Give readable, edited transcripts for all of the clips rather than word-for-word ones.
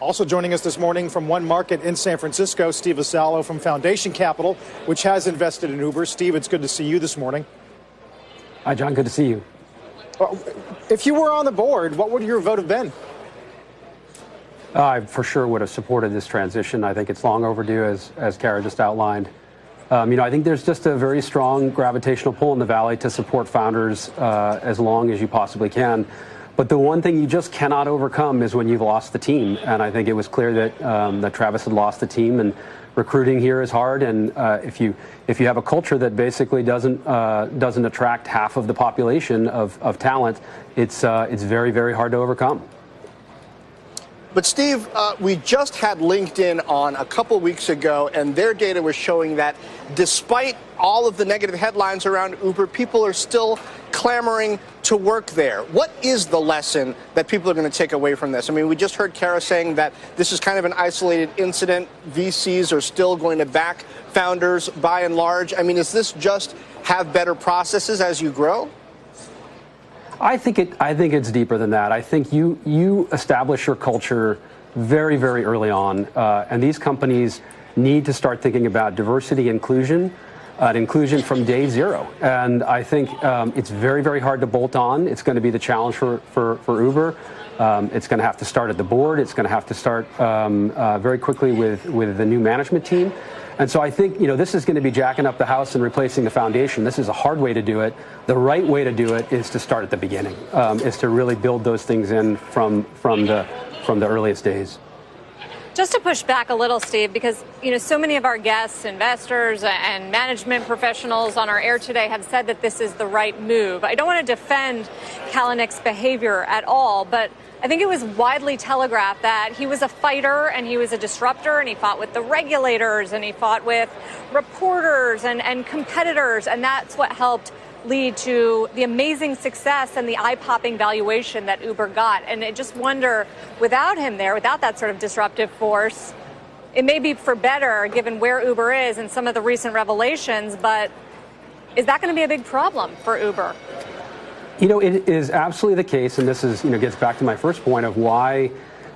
Also joining us this morning from One Market in San Francisco, Steve Vassallo from Foundation Capital, which has invested in Uber. Steve, it's good to see you this morning. Hi, John. Good to see you. If you were on the board, what would your vote have been? I for sure would have supported this transition. I think it's long overdue, as Kara just outlined. I think there's just a very strong gravitational pull in the Valley to support founders as long as you possibly can. But the one thing you just cannot overcome is when you've lost the team. And I think it was clear that Travis had lost the team, and recruiting here is hard. And if you have a culture that basically doesn't attract half of the population of talent, it's very, very hard to overcome. But Steve, we just had LinkedIn on a couple weeks ago, and their data was showing that despite all of the negative headlines around Uber, people are still clamoring to work there. What is the lesson that people are going to take away from this? I mean, we just heard Kara saying that this is kind of an isolated incident. VCs are still going to back founders by and large. I mean, is this just have better processes as you grow? I think it's deeper than that. I think you establish your culture very, very early on, and these companies need to start thinking about diversity, inclusion from day zero. And I think it's very, very hard to bolt on. It's going to be the challenge for Uber. It's going to have to start at the board. It's going to have to start very quickly with the new management team. And so I think, this is going to be jacking up the house and replacing the foundation. This is a hard way to do it. The right way to do it is to start at the beginning, is to really build those things in from the earliest days. Just to push back a little, Steve, because, so many of our guests, investors and management professionals on our air today have said that this is the right move. I don't want to defend Kalanick's behavior at all, but I think it was widely telegraphed that he was a fighter and he was a disruptor, and he fought with the regulators and he fought with reporters and competitors, and that's what helped lead to the amazing success and the eye-popping valuation that Uber got. And I just wonder, without him there, without that sort of disruptive force, it may be for better given where Uber is and some of the recent revelations, but is that going to be a big problem for Uber? It is absolutely the case, and this is, gets back to my first point of why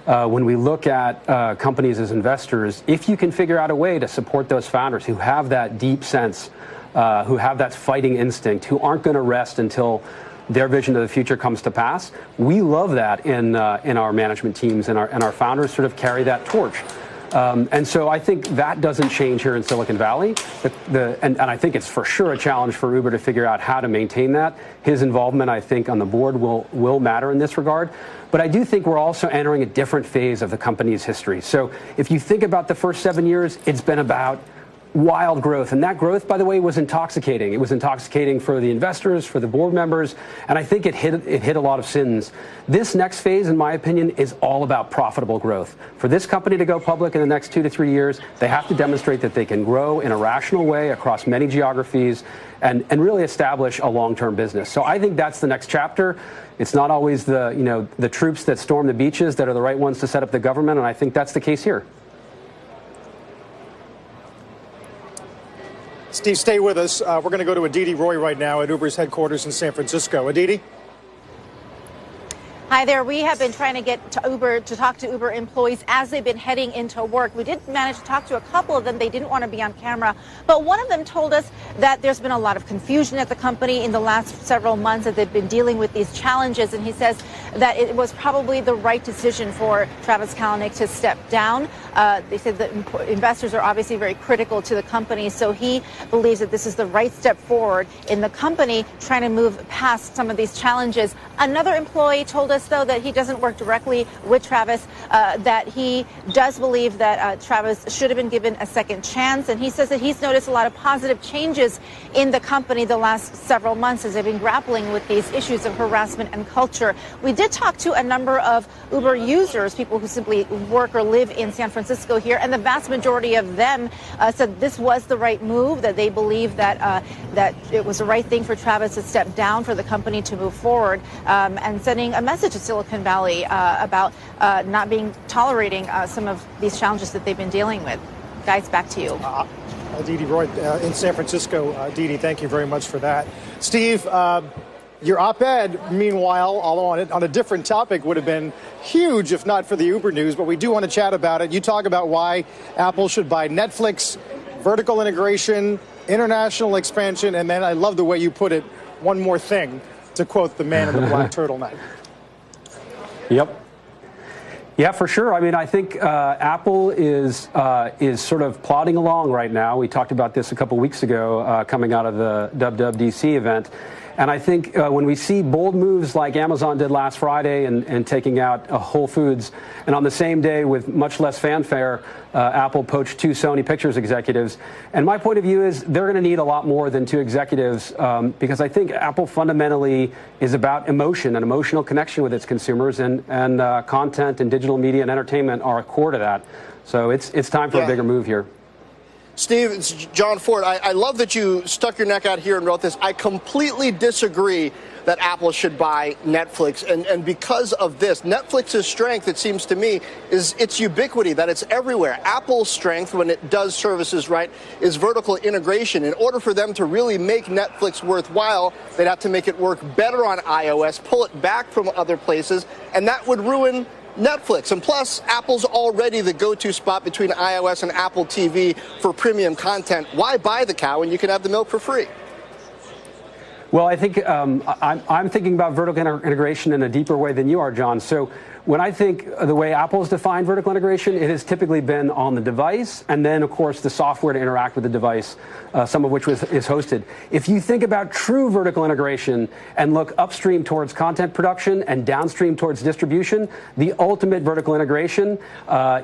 when we look at companies as investors, if you can figure out a way to support those founders who have that deep sense, who have that fighting instinct, who aren't going to rest until their vision of the future comes to pass, we love that in our management teams, and our founders sort of carry that torch. And so I think that doesn't change here in Silicon Valley. And I think it's for sure a challenge for Uber to figure out how to maintain that. His involvement, I think, on the board will matter in this regard. But I do think we're also entering a different phase of the company's history. So if you think about the first 7 years, it's been about wild growth. And that growth, by the way, was intoxicating. It was intoxicating for the investors, for the board members, and I think it hit a lot of sins. This next phase, in my opinion, is all about profitable growth. For this company to go public in the next 2 to 3 years, they have to demonstrate that they can grow in a rational way across many geographies and really establish a long-term business. So I think that's the next chapter. It's not always the troops that storm the beaches that are the right ones to set up the government, and I think that's the case here. Steve, stay with us. We're going to go to Aditi Roy right now at Uber's headquarters in San Francisco. Aditi? Hi there. We have been trying to get to talk to Uber employees as they've been heading into work. We did manage to talk to a couple of them. They didn't want to be on camera. But one of them told us that there's been a lot of confusion at the company in the last several months, that they've been dealing with these challenges. And he says that it was probably the right decision for Travis Kalanick to step down. They said that investors are obviously very critical to the company. So he believes that this is the right step forward in the company trying to move past some of these challenges. Another employee told us, though, that he doesn't work directly with Travis, that he does believe that Travis should have been given a second chance. And he says that he's noticed a lot of positive changes in the company the last several months as they've been grappling with these issues of harassment and culture. We did talk to a number of Uber users, people who simply work or live in San Francisco here, and the vast majority of them said this was the right move, that they believe that it was the right thing for Travis to step down, for the company to move forward, and sending a message to Silicon Valley about not tolerating some of these challenges that they've been dealing with. Guys, back to you. Aditi Roy in San Francisco. Aditi, thank you very much for that. Steve, your op-ed, meanwhile, although on a different topic, would have been huge if not for the Uber news, but we do want to chat about it. You talk about why Apple should buy Netflix, vertical integration, international expansion, and then I love the way you put it, one more thing, to quote the man in the black turtleneck. Yep. Yeah, for sure. I mean, I think Apple is sort of plodding along right now. We talked about this a couple weeks ago coming out of the WWDC event. And I think when we see bold moves like Amazon did last Friday and taking out Whole Foods, and on the same day with much less fanfare, Apple poached 2 Sony Pictures executives. And my point of view is they're going to need a lot more than 2 executives because I think Apple fundamentally is about emotion and emotional connection with its consumers, and content and digital media and entertainment are a core to that. So it's time for a bigger move here. Steve, it's John Ford. I love that you stuck your neck out here and wrote this. I completely disagree that Apple should buy Netflix. And because of this, Netflix's strength, it seems to me, is its ubiquity, that it's everywhere. Apple's strength, when it does services right, is vertical integration. In order for them to really make Netflix worthwhile, they'd have to make it work better on iOS, pull it back from other places, and that would ruin Netflix. And plus, Apple's already the go-to spot between iOS and Apple TV for premium content. Why buy the cow when you can have the milk for free? Well, I think I'm thinking about vertical integration in a deeper way than you are, John. So when I think the way Apple's defined vertical integration, it has typically been on the device and then, of course, the software to interact with the device, some of which is hosted. If you think about true vertical integration and look upstream towards content production and downstream towards distribution, the ultimate vertical integration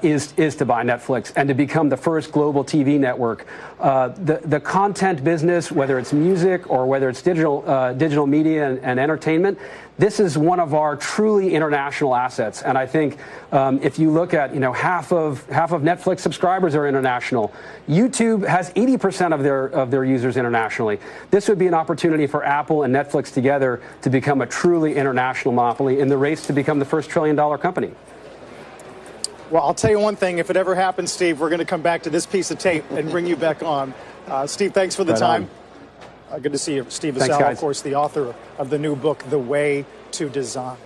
is to buy Netflix and to become the first global TV network. The content business, whether it's music or whether it's digital media and entertainment, this is one of our truly international assets, and I think if you look at half of Netflix subscribers are international. YouTube has 80% of their users internationally. This would be an opportunity for Apple and Netflix together to become a truly international monopoly in the race to become the first $1 trillion company. Well, I'll tell you one thing. If it ever happens, Steve, we're going to come back to this piece of tape and bring you back on. Steve, thanks for the time. Good to see you. Steve Vassallo, of course, the author of the new book, The Way to Design.